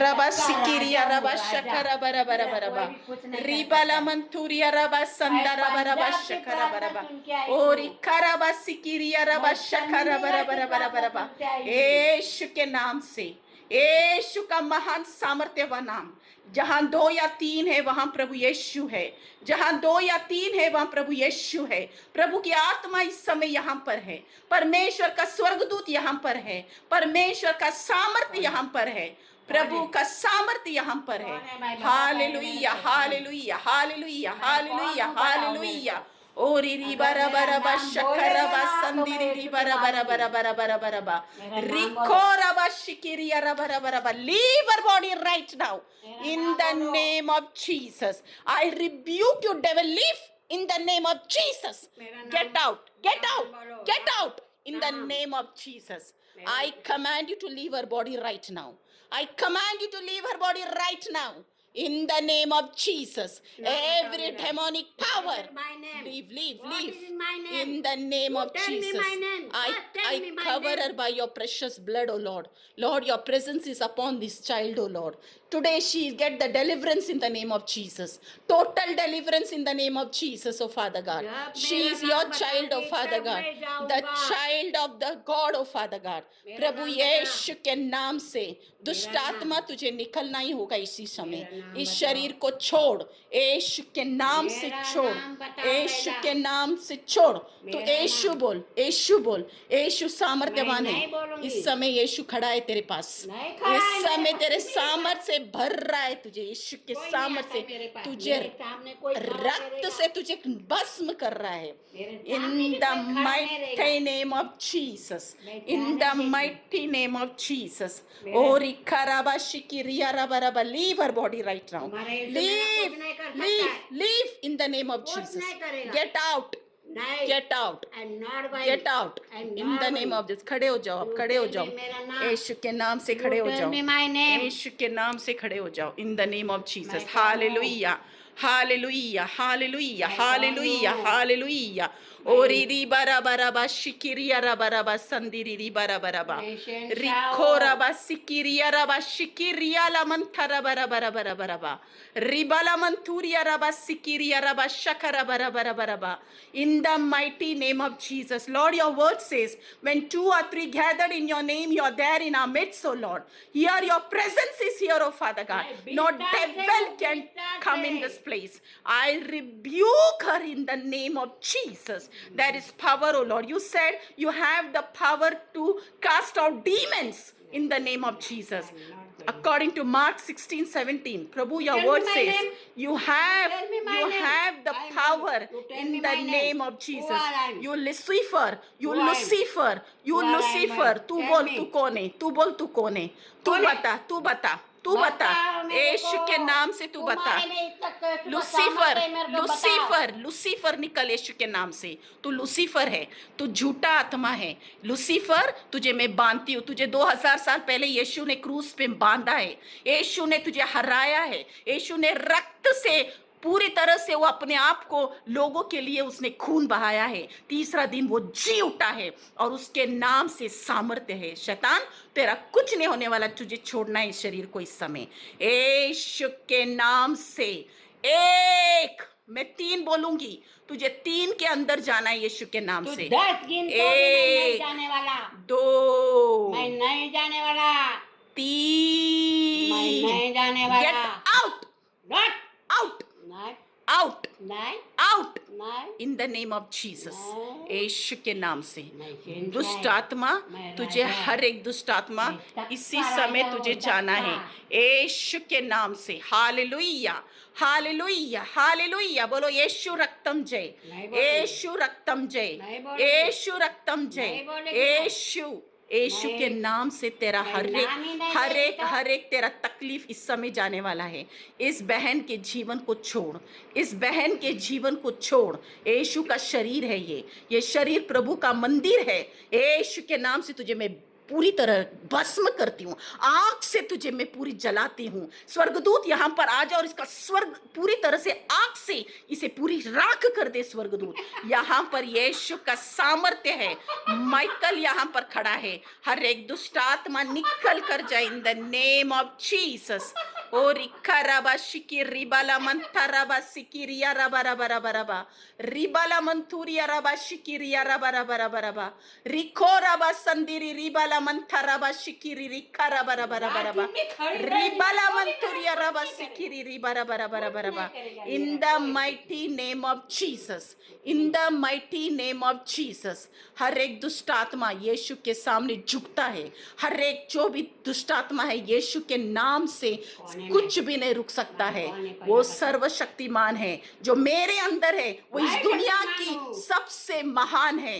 रबा सबका सिकिरिया राजा हूँ, रबा राजा। शकरा बरा बरा मेरा बरा कोई बा भी कुछ नहीं कर रिबाला सकता। मंतुरिया रबा संदरा बरा बा पंजाब से शकरा बरा प्रार्थना बा सुन के आई और हूँ। इकराबा सिकिरिया रबा मैं शकरा बरा चंडीगढ़ से बरा बरा बरा प्रार्थना बा सुन के आई हूँ। यीशु के नाम से, यीशु का महान सामर्थ्यवान नाम। जहां 2 या 3 है वहां प्रभु यीशु है। जहां 2 या 3 है वहां प्रभु यीशु है। प्रभु की आत्मा इस समय यहाँ पर है। परमेश्वर का स्वर्गदूत यहाँ पर है। परमेश्वर का सामर्थ्य यहाँ पर है। प्रभु का सामर्थ्य यहाँ पर है। कौन है भाई? बता हालेलुया, पहले हालेलुया, हालेलुया, मैं हालेलुया, कौन हूँ बताओ मेरे हालेलुया। को। ओरी री अगर बरा मेरा बरा बा नाम शकरा बोलेगा बा ना तो संदी मैं री यीशु की बरा बरा मारूंगी। बरा बरा बरा बरा बा मेरा नाम रिको बोलो। रबा शिकिरिया रबा रबा रबा leave our body right now मेरा in नाम the बोलो। name of Jesus. I rebuke you devil, leave in the name of Jesus. मेरा नाम- Get out, get नाम out, बोलो। get out in the नाम। name of Jesus. मेरा- I command you to leave her body right now. I command you to leave her body right now in the name of Jesus. No, Every no. demonic What power, is my name? leave, leave, What leave is in my name? in the name You of tell me Jesus. my name. What? Tell I me my cover name. her by your precious blood, O Lord. Lord, your presence is upon this child, O Lord. Today she get the deliverance in the name of Jesus. Total deliverance in the name of Jesus, oh Father God. जब She मेरा is your नाम child, oh बताओगी, Father तब God. मैं जाऊंगा। The child of the God, oh Father God. मेरा प्रभु नाम यीशु के नाम से मेरा दुष्ट नाम- आत्मा तुझे निकलना ही होगा इसी समय। मेरा नाम इस बताओ। शरीर को छोड़, यीशु के नाम से मेरा छोड़, नाम बताओ यीशु पहला। के नाम से छोड़। तो मेरा यीशु नाम। बोल, यीशु बोल, यीशु सामर्थ्यवान मैं है। नहीं बोलूंगी। इस समय यीशु खड़ा है तेरे पास। नहीं खड़ा है इस समय मेरे तेरे पास। सामर्थ से भर रहा है तुझे। यीशु के कोई नहीं सामर्थ आता है मेरे से पास। तुझे मेरे सामने कोई खड़ा नहीं रक्त रहेगा। से तुझे भस्म कर रहा है। मेरे इन सामने भी द कोई खड़ा नहीं माइटी रहेगा। नेम ऑफ जीसस, मैं इन द जाने देती। Mighty name of Jesus. मेरे- ओ रिकाराबा शिकिरिया रबा रबा, leave her body right now. तुम्हारा यीशु मेरा लीव, कुछ नहीं कर सकता लीव, है। Leave in the name of कुछ जीसस। नहीं करेगा। गेट आउट, नहीं। Get out, I'm not going. Get out I'm in the not name going. Of Jesus. खड़े हो जाओ, आप You खड़े हो tell जाओ। me मेरा नाम। यीशु के नाम से You खड़े हो tell जाओ। me my name. यीशु के नाम से खड़े हो जाओ इन द नेम ऑफ जीसस। मैं कौन हूँ? हालेलुया, हालेलुया, हालेलुया, मैं हालेलुया, कौन हूँ? हालेलुया। मैं- ओरी री बरा बरा बा शिकिरिया रबा रबा संदिरी री बरा बरा बा मैं शहंशाह रिखो हूँ। रबा सिकिरिया रबा शिकिरिया ला मंथा रबा रबा रबा रबा रबा रिबाला मंथुरिया रबा सिकिरिया रबा शकरा बरा बरा बरा बा। In the mighty name of Jesus, Lord, your word says, when 2 or 3 gathered in your name, you are there in our midst, O Lord. Here, your presence is here, O Father God. I No beat that devil thing, can beat that come in thing. this place. I rebuke her in the name of Jesus. There is power, O Lord. You said you have the power to cast out demons in the name of Jesus. According to Mark 16:17, Prabhu, your Tell me word my says name. you have Tell me my you name. have the I know. power You tell in me the my name. name of Who Jesus. are I? You Lucifer, you Who I am? Lucifer, you Who are I, Lucifer. man? तू Tell बोल me. तू कौन है? तू बोल तू कौन है? तू कौन है? बता, तू बता, तू बता। बताओ मेरे यीशु को। के नाम से तू बता। तुम्हारे में इतना सामर्थ लूसीफर, है, मेरे को बताओ। लूसीफर, लूसीफर निकल यीशु के नाम से। तू लूसीफर है, तू झूठा आत्मा है। लूसीफर, तुझे मैं बांधती हूँ। तुझे 2000 साल पहले यीशु ने क्रूस पे बांधा है। यीशु ने तुझे हराया है। यीशु ने रक्त से पूरी तरह से वो अपने आप को लोगों के लिए उसने खून बहाया है। तीसरा दिन वो जी उठा है और उसके नाम से सामर्थ्य है। शैतान, तेरा कुछ नहीं होने वाला। तुझे छोड़ना है इस शरीर को इस समय यीशु के नाम से। एक, मैं 3 बोलूंगी, तुझे 3 के अंदर जाना है यीशु के नाम तू से। 10 गिन तो भी मैं नहीं एक, जाने वाला। 2, मैं नहीं जाने वाला। मैं 3। नहीं जाने वाला। Get out, Not. आउट, नहीं, आउट, नहीं, आउट नहीं। इन द नेम ऑफ जीसस। नहीं। यीशु के नाम से मैं शहंशाह दुष्ट हूँ। आत्मा, मैं तुझे राजा। हर एक दुष्ट आत्मा मैं तख्ता इसी समय राजा तुझे हूँ, जाना है तख्ता। यीशु के नाम से। Hallelujah, hallelujah, hallelujah. बोलो यीशु रक्तम जय, नहीं बोलेगी। यीशु रक्तम जय, नहीं बोलेगी। यीशु रक्तम जय, नहीं बोलेगी। यीशु, यीशु नहीं। के नाम से तेरा मैं हर नाम ही नहीं हर लेती तो। एक तेरा तकलीफ इस समय जाने वाला है। इस बहन के जीवन को छोड़, इस बहन के जीवन को छोड़। यीशु का शरीर है ये शरीर प्रभु का मंदिर है। यीशु के नाम से तुझे मैं पूरी तरह भस्म करती हूँ, आग से तुझे मैं पूरी जलाती हूँ। स्वर्गदूत यहाँ पर आ जाए और इसका स्वर्ग पूरी तरह से आग से इसे पूरी राख कर दे। स्वर्गदूत यहाँ पर यीशु का सामर्थ्य है। माइकल यहाँ पर खड़ा है। हर एक दुष्ट आत्मा निकल कर जाए in the name of Jesus. ओ रिखा रबा शिकी रिबाला मंथाराबा सिकिरिया रबा रबा रबा रबा रिबाला मंथुरिया रबा शिकिरिया रबा रबा रबा रबा रिखो रबा संदिरी रिबाला मंथाराबा शिकिरी रिखा रबा रबा रबा रबा रिबाला मंथुरिया रबा सिकिरी रिबा रबा रबा रबा रबा in the mighty name of Jesus, in the mighty name of Jesus. हर एक दुष्ट आत्मा यीशु के सामने झुकता है। हर एक जो भी दुष्ट आत्मा है यीशु के नाम से कुछ भी नहीं रुक सकता है। वो सर्वशक्तिमान है। जो मेरे अंदर है वो इस दुनिया की सबसे महान है।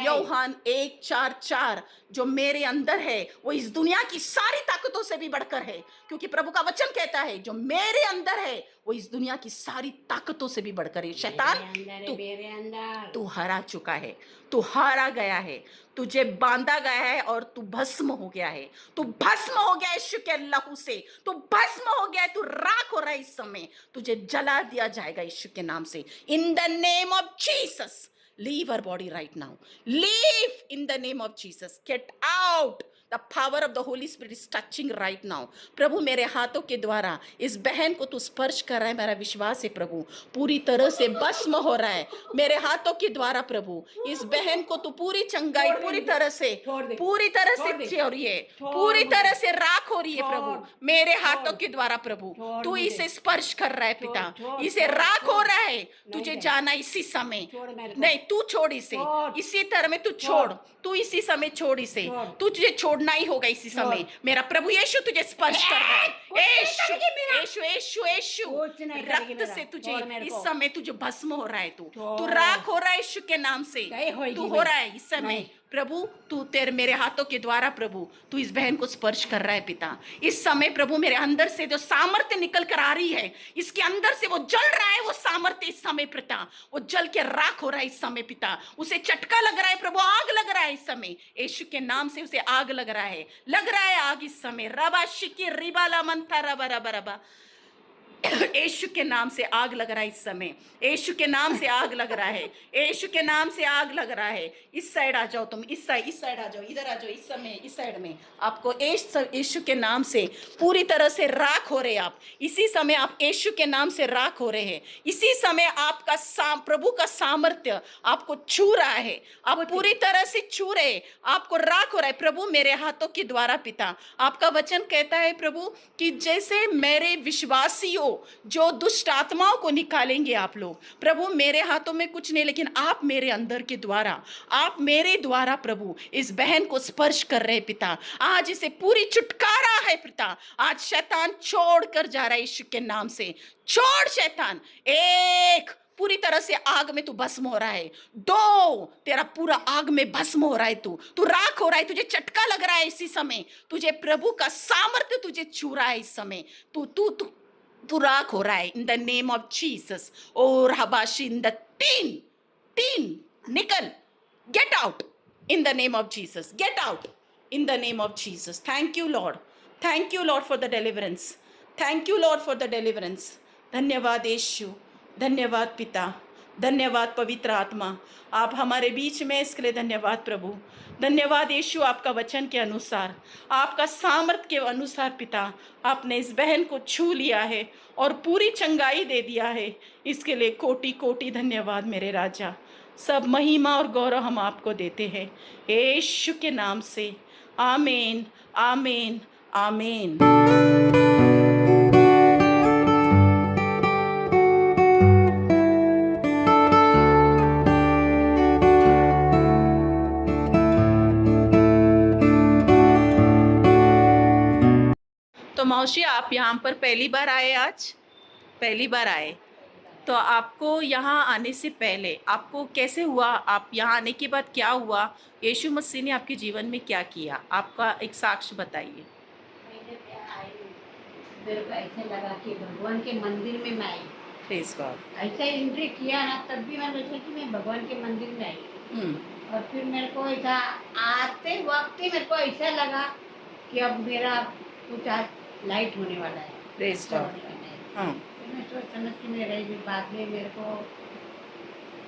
यूहन्ना 1:4 जो मेरे अंदर है वो इस दुनिया की सारी ताकतों से भी बढ़कर है, क्योंकि प्रभु का वचन कहता है जो मेरे अंदर है वो इस दुनिया की सारी ताकतों से भी बढ़कर है। शैतान मेरे अंदर तू हारा चुका है, तू हारा गया है, तुझे बांधा गया है और तू भस्म हो गया है। तू भस्म हो गया यीशु के लहू से, तू भस्म हो गया है, तू राख हो रहा है। इस समय तुझे जला दिया जाएगा यीशु के नाम से। इन the name of Jesus, leave our body right now. Leave in the name of Jesus. Get out. The power of the Holy Spirit is touching right now. प्रभु मेरे हाथों के द्वारा इस बहन को तू स्पर्श कर रहा है। मेरा विश्वास है प्रभु पूरी तरह से भस्म हो रहा है मेरे हाथों के द्वारा। प्रभु इस बहन को तू पूरी चंगाई पूरी तरह से हो रही है, पूरी तरह से राख हो रही है प्रभु मेरे हाथों के द्वारा। प्रभु तू इसे स्पर्श कर रहा है पिता, इसे राख हो रहा है। तुझे जाना इसी समय नहीं, तू छोड़ इसे इसी तरह में, तू छोड़, तू इसी समय छोड़ इसे, तुझे छोड़ना ही होगा इसी समय। मेरा प्रभु यीशु तुझे स्पर्श कर रहा है। यीशु यीशु यीशु यीशु रक्त से तुझे इस समय तुझे भस्म हो रहा है, तू राख हो रहा है यीशु के नाम से, तू हो रहा है इस समय। प्रभु तू तेरे मेरे हाथों के द्वारा प्रभु तू इस बहन को स्पर्श कर रहा है पिता। इस समय प्रभु मेरे अंदर से जो सामर्थ्य निकल कर आ रही है, इसके अंदर से वो जल रहा है, वो सामर्थ्य इस समय पिता वो जल के राख हो रहा है इस समय पिता। उसे चटका लग रहा है प्रभु, आग लग रहा है इस समय यीशु के नाम से उसे आग लग रहा है आग इस समय। रबा शिकी रिबाला मंथा रबा रबा रबा यीशु के नाम से आग लग रहा है इस समय, यीशु के नाम से आग लग रहा है, यीशु के नाम से आग लग रहा है। इस साइड आ जाओ तुम, इस साइड आ जाओ, इधर आ जाओ इस समय, इस साइड में आपको यीशु के नाम से पूरी तरह से राख हो रहे हैं। आप इसी समय आप यीशु के नाम से राख हो रहे हैं। इसी समय आपका प्रभु का सामर्थ्य आपको छू रहा है, आप पूरी तरह से छू रहे, आपको राख हो रहा है प्रभु मेरे हाथों के द्वारा पिता। आपका वचन कहता है प्रभु कि जैसे मेरे विश्वासियों जो दुष्ट आत्माओं को निकालेंगे आप लोग, प्रभु मेरे हाथों में कुछ नहीं, लेकिन आप मेरे अंदर के द्वारा, आप मेरे द्वारा प्रभु इस बहन को स्पर्श कर रहे पिता। आज इसे पूरी छुटकारा है पिता। आज शैतान छोड़ कर जा रहा है यीशु के नाम से। छोड़ शैतान, एक पूरी तरह से आग में तू भस्म हो रहा है, दो तेरा पूरा आग में भस्म हो रहा है, तू राख हो रहा है, तुझे चटका लग रहा है इसी समय, तुझे प्रभु का सामर्थ्य तुझे छू रहा है इस समय, तू राख हो रहा है इन द नेम ऑफ जीसस। और हबाशी इन द तीन निकल, get out in the name of Jesus, get out in the name of Jesus. Thank you Lord, thank you Lord for the deliverance, thank you Lord for the deliverance. धन्यवाद यीशु, धन्यवाद पिता, धन्यवाद पवित्र आत्मा, आप हमारे बीच में इसके लिए धन्यवाद प्रभु। धन्यवाद यीशु, आपका वचन के अनुसार, आपका सामर्थ के अनुसार पिता आपने इस बहन को छू लिया है और पूरी चंगाई दे दिया है। इसके लिए कोटि कोटि धन्यवाद मेरे राजा। सब महिमा और गौरव हम आपको देते हैं यीशु के नाम से। आमीन, आमीन, आमीन। तो मौसी आप यहाँ पर पहली बार आए, आज पहली बार आए, तो आपको यहाँ आने से पहले आपको कैसे हुआ, आप यहाँ आने के बाद क्या हुआ, यीशु मसीह ने आपके जीवन में क्या किया, आपका एक साक्ष्य बताइए। मेरे को ऐसे लगा कि भगवान के मंदिर में मैं आई, प्रेज़ गॉड। ऐसा एंट्री किया ना, तब भी मैंने सोचा कि मैं भगवान के मंदिर में आई। और फिर मेरे को ऐसा आते वक्त ही मेरे को ऐसा लगा कि अब मेरा कुछ आज लाइट होने वाला है, प्रेज अच्छा गॉड। होने वाला है। हाँ फिर मैं सोच समझ के मैं रही, फिर बाद में मेरे को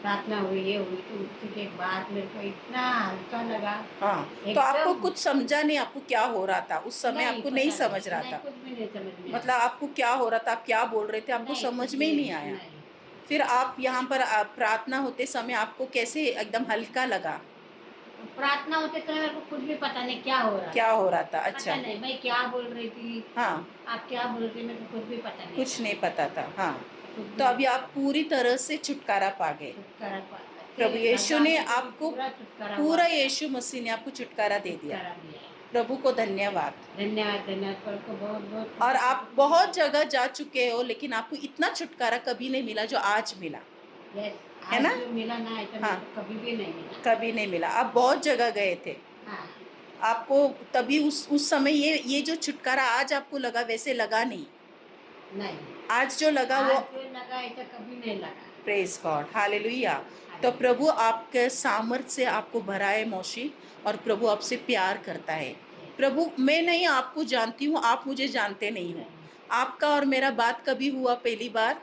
प्रार्थना हुई, ये हुई, तो उसी के बाद मेरे को इतना हल्का लगा। हाँ। तो आपको कुछ समझा नहीं, आपको क्या हो रहा था उस समय? नहीं आपको पता नहीं समझ रहा नहीं, था? कुछ भी नहीं समझ में मतलब आपको क्या हो रहा था, आप क्या बोल रहे थे, आपको नहीं, समझ कुछ में ही भी नहीं आया? नहीं। फिर आप यहाँ पर प्रार्थना होते समय आपको कैसे एकदम हल्का लगा? प्रार्थना होते समय मेरे को कुछ भी पता नहीं क्या हो रहा क्या था। हो रहा था? पता अच्छा। नहीं मैं क्या बोल रही थी, हाँ, आप क्या बोल रहे थे, मेरे को कुछ भी पता नहीं कुछ था। नहीं पता था। हाँ, कुछ भी तो नहीं अभी आप पता। पूरी तरह से छुटकारा पा गए। छुटकारा पा प्रभु यीशु लगा ने मेरे को आपको, पूरा छुटकारा हुआ पूरा मेरा। यीशु मसीह ने आपको छुटकारा दे दिया। छुटकारा दिया है। प्रभु को धन्यवाद। धन्यवाद धन्यवाद, पर को बहुत बहुत और आप बहुत जगह जा चुके हो, लेकिन आपको इतना छुटकारा कभी नहीं मिला जो आज मिला, यस, है आज ना? जो मिला ना ऐसा हाँ। मेरे को कभी भी नहीं मिला। कभी नहीं मिला। आप बहुत जगह गए थे, हाँ आपको तभी उस समय ये जो छुटकारा आज आपको लगा वैसे लगा नहीं। नहीं, आज जो लगा आज वो, जो लगा ऐसा कभी नहीं लगा। Praise God, hallelujah. तो प्रभु आपके सामर्थ से आपको भराए मौसी, और प्रभु आपसे प्यार करता है। प्रभु, मैं नहीं आपको जानती हूँ, आप मुझे जानते नहीं हो। आपका और मेरा बात कभी हुआ? पहली बार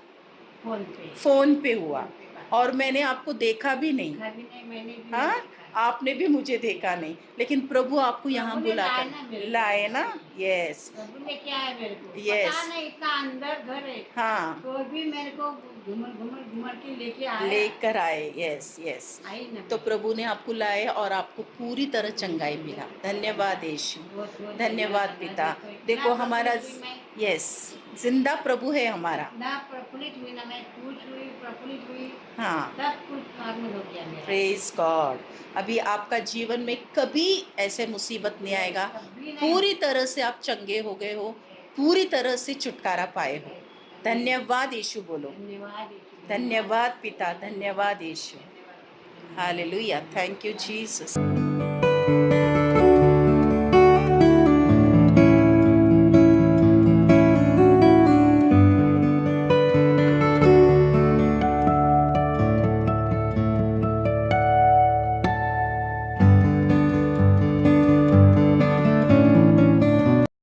फोन पे फोन पे हुआ, फोन पे बात। और मैंने आपको देखा भी नहीं। देखा भी नहीं, मैंने भी नहीं हाँ, देखा। आपने भी मुझे देखा नहीं, लेकिन प्रभु आपको यहाँ प्रभु ने बुला लाया कर ना मेरे को। लाए ना। यस, प्रभु ने क्या है मेरे को Yes. पता नहीं, इतना अंदर घर है हाँ, तो भी मेरे को घूमर घूमर घूमर के लेके आया। लेकर आए। Yes yes. आई ना तो मैं। प्रभु ने आपको लाए और आपको पूरी तरह चंगाई मिला। धन्यवाद यीशु, बहुत बहुत धन्यवाद पिता। देखो इतना हमारा, प्रफुल्लित हुई मैं, यस, जिंदा प्रभु है हमारा। इतना प्रफुल्लित हुई ना मैं, खुश हुई, प्रफुल्लित हुई, हाँ, सब कुछ नॉर्मल हो गया मेरा। Praise God. अभी आपका जीवन में कभी ऐसे मुसीबत नहीं आएगा। कभी नहीं। पूरी तरह से आप चंगे हो गए हो, पूरी तरह से छुटकारा पाए हो। धन्यवाद यीशु बोलो। धन्यवाद यीशु, धन्यवाद पिता, धन्यवाद यीशु। धन्यवाद। Hallelujah, thank you Jesus.